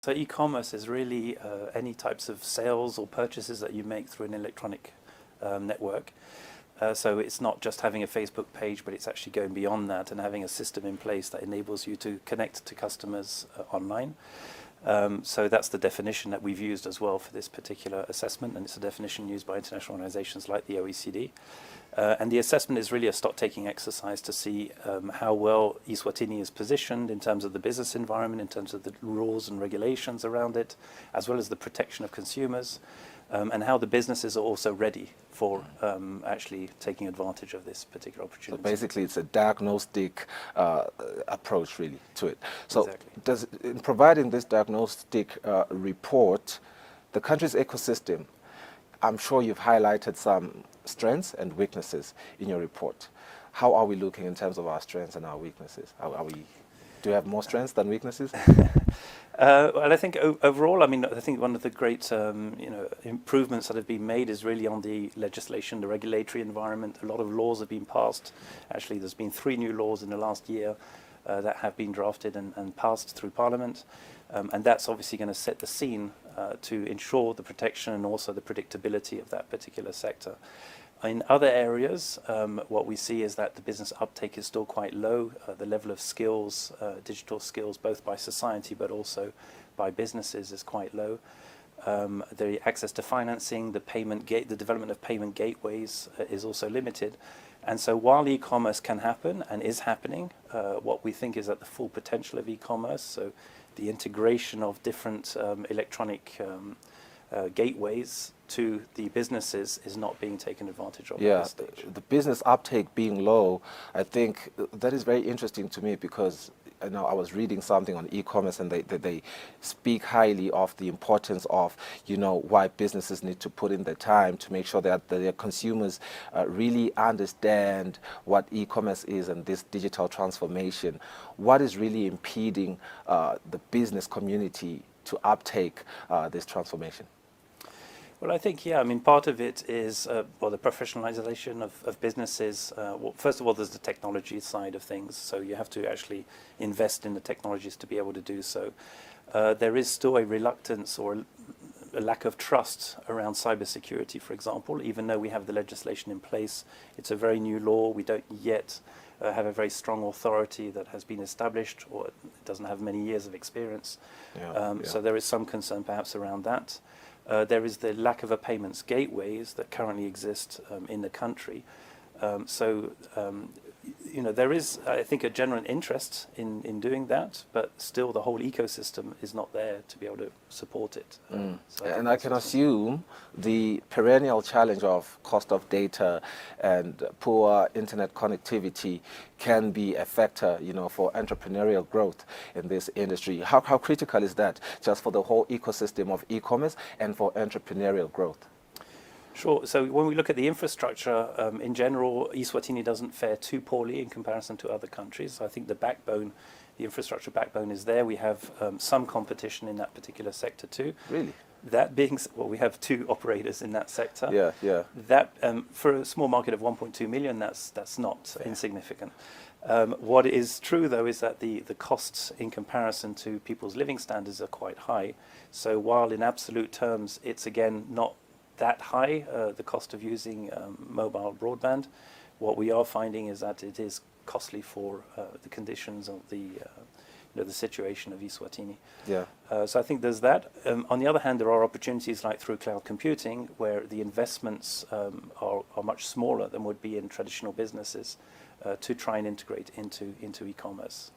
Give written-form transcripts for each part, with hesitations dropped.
So e-commerce is really any types of sales or purchases that you make through an electronic network. So it's not just having a Facebook page, but it's actually going beyond that and having a system in place that enables you to connect to customers online. So that's the definition that we've used as well for this particular assessment, and it's a definition used by international organizations like the OECD. And the assessment is really a stock-taking exercise to see how well Swatini is positioned in terms of the business environment, in terms of the rules and regulations around it, as well as the protection of consumers, and how the businesses are also ready for actually taking advantage of this particular opportunity. So basically, it's a diagnostic approach, really, to it. So Exactly. in providing this diagnostic report, the country's ecosystem, I'm sure you've highlighted some strengths and weaknesses in your report. How are we looking in terms of our strengths and our weaknesses? Do you have more strengths than weaknesses? Well, I think overall, I think one of the great improvements that have been made is really on the legislation, the regulatory environment. A lot of laws have been passed. Actually, there's been 3 new laws in the last year that have been drafted and passed through Parliament. And that's obviously going to set the scene to ensure the protection and also the predictability of that particular sector. In other areas, what we see is that the business uptake is still quite low. The level of skills, digital skills, both by society but also by businesses, is quite low. The access to financing, the development of payment gateways is also limited. And so while e-commerce can happen and is happening, what we think is that the full potential of e-commerce, so the integration of different electronic gateways to the businesses, is not being taken advantage of at this stage. The business uptake being low, I think that is very interesting to me, because I was reading something on e-commerce, and they speak highly of the importance of, why businesses need to put in the time to make sure that their consumers really understand what e-commerce is and this digital transformation. What is really impeding the business community to uptake this transformation? Well, I think, part of it is the professionalization of businesses. Well, first of all, there's the technology side of things, so you have to actually invest in the technologies to be able to do so. There is still a reluctance or a lack of trust around cybersecurity, for example. Even though we have the legislation in place, it's a very new law. We don't yet have a very strong authority that has been established, or it doesn't have many years of experience. So there is some concern perhaps around that. There is the lack of a payments gateways that currently exist in the country. There is, I think, a general interest in doing that, but still the whole ecosystem is not there to be able to support it. And I can assume the perennial challenge of cost of data and poor internet connectivity can be a factor, for entrepreneurial growth in this industry. How critical is that just for the whole ecosystem of e-commerce and for entrepreneurial growth? Sure. So when we look at the infrastructure, in general, Swatini doesn't fare too poorly in comparison to other countries. I think the infrastructure backbone is there. We have some competition in that particular sector too. Really? That being, we have 2 operators in that sector. Yeah. That for a small market of 1.2 million, that's not insignificant. What is true, though, is that the costs in comparison to people's living standards are quite high. So while in absolute terms it's again not that high, the cost of using mobile broadband, what we are finding is that it is costly for the conditions of the situation of Swatini. So I think there's that. On the other hand, there are opportunities like through cloud computing, where the investments are much smaller than would be in traditional businesses to try and integrate into e-commerce.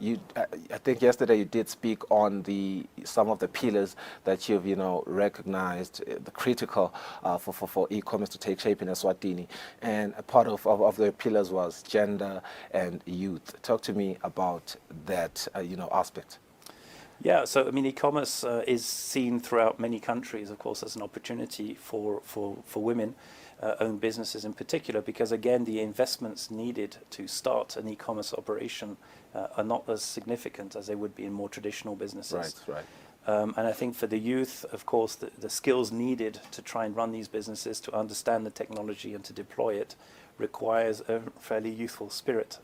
I think yesterday you did speak on some of the pillars that you've recognized the critical for e-commerce to take shape in Eswatini, and a part of the pillars was gender and youth. Talk to me about that aspect. Yeah, so e-commerce is seen throughout many countries, of course, as an opportunity for women. Own businesses in particular, because again the investments needed to start an e-commerce operation are not as significant as they would be in more traditional businesses. Right. And I think for the youth, of course, the skills needed to try and run these businesses, to understand the technology and to deploy it, requires a fairly youthful spirit.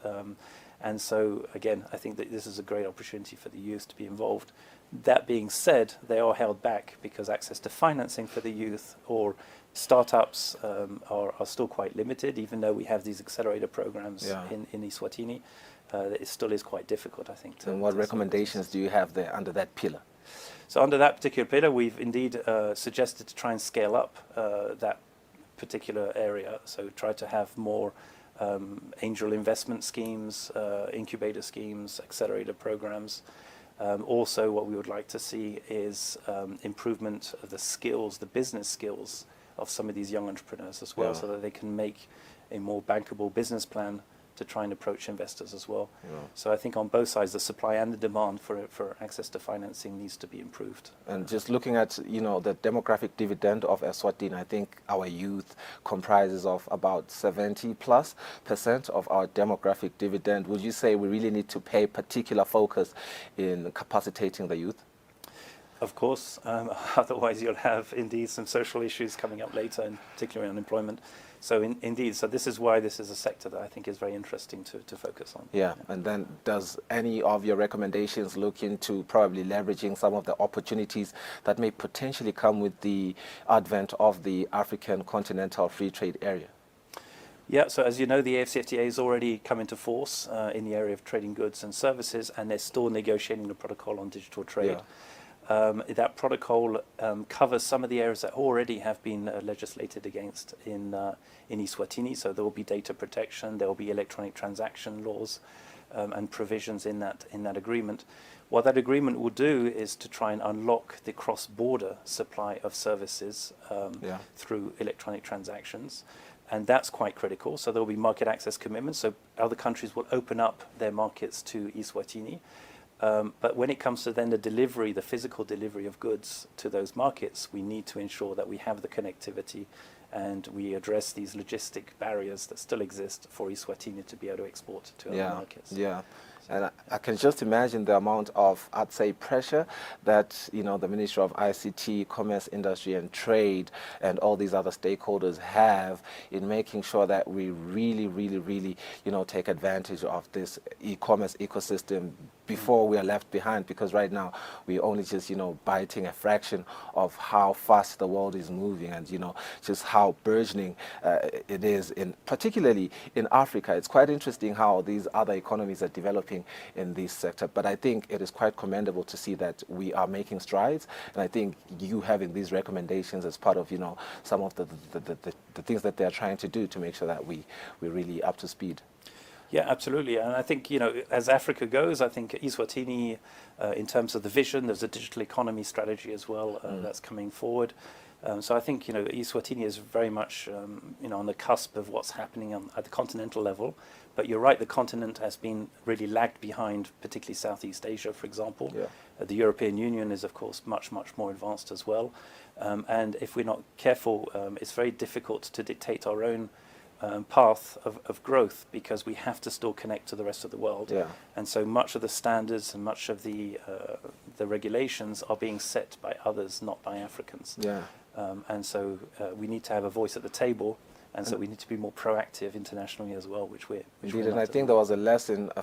And so again, I think that this is a great opportunity for the youth to be involved. That being said, they are held back because access to financing for the youth or startups are still quite limited, even though we have these accelerator programs in Eswatini. It still is quite difficult, I think. And what recommendations do you have there under that pillar? So under that particular pillar, we've indeed suggested to try and scale up that particular area. So try to have more angel investment schemes, incubator schemes, accelerator programs. Also, what we would like to see is improvement of the skills, the business skills of some of these young entrepreneurs as well, so that they can make a more bankable business plan to try and approach investors as well. So I think on both sides, the supply and the demand for access to financing needs to be improved. And just looking at, you know, the demographic dividend of Eswatini, I think our youth comprises of about 70+% of our demographic dividend. Would you say we really need to pay particular focus in capacitating the youth? Of course, otherwise you'll have indeed some social issues coming up later, and particularly unemployment. So indeed, so this is why this is a sector that I think is very interesting to focus on. Yeah, and then does any of your recommendations look into probably leveraging some of the opportunities that may potentially come with the advent of the African Continental Free Trade Area? Yeah, so as you know, the AFCFTA has already come into force in the area of trading goods and services, and they're still negotiating the protocol on digital trade. That protocol covers some of the areas that already have been legislated against in Eswatini. So there will be data protection, there will be electronic transaction laws and provisions in that agreement. What that agreement will do is to try and unlock the cross-border supply of services through electronic transactions. And that's quite critical. So there will be market access commitments. So other countries will open up their markets to Eswatini. But when it comes to then the delivery, the physical delivery of goods to those markets, we need to ensure that we have the connectivity and we address these logistic barriers that still exist for Eswatini to be able to export to other markets. Yeah. And I can just imagine the amount of, I'd say, pressure that, you know, the Ministry of ICT, Commerce, Industry and Trade and all these other stakeholders have in making sure that we really, you know, take advantage of this e-commerce ecosystem before we are left behind, because right now we're only just, you know, biting a fraction of how fast the world is moving and, you know, just how burgeoning it is, particularly in Africa. It's quite interesting how these other economies are developing in this sector, but I think it is quite commendable to see that we are making strides, and I think you having these recommendations as part of, you know, some of the things that they're trying to do to make sure that we're really up to speed. Yeah, absolutely. And I think, you know, as Africa goes, I think Eswatini, in terms of the vision, there's a digital economy strategy as well that's coming forward. So I think, you know, Eswatini is very much, you know, on the cusp of what's happening at the continental level. But you're right, the continent has been really lagged behind, particularly Southeast Asia, for example. The European Union is, of course, much more advanced as well. And if we're not careful, it's very difficult to dictate our own path of growth, because we have to still connect to the rest of the world. And so much of the standards and much of the regulations are being set by others, not by Africans. And so we need to have a voice at the table, and so we need to be more proactive internationally as well, which we're indeed, and I think there was a lesson from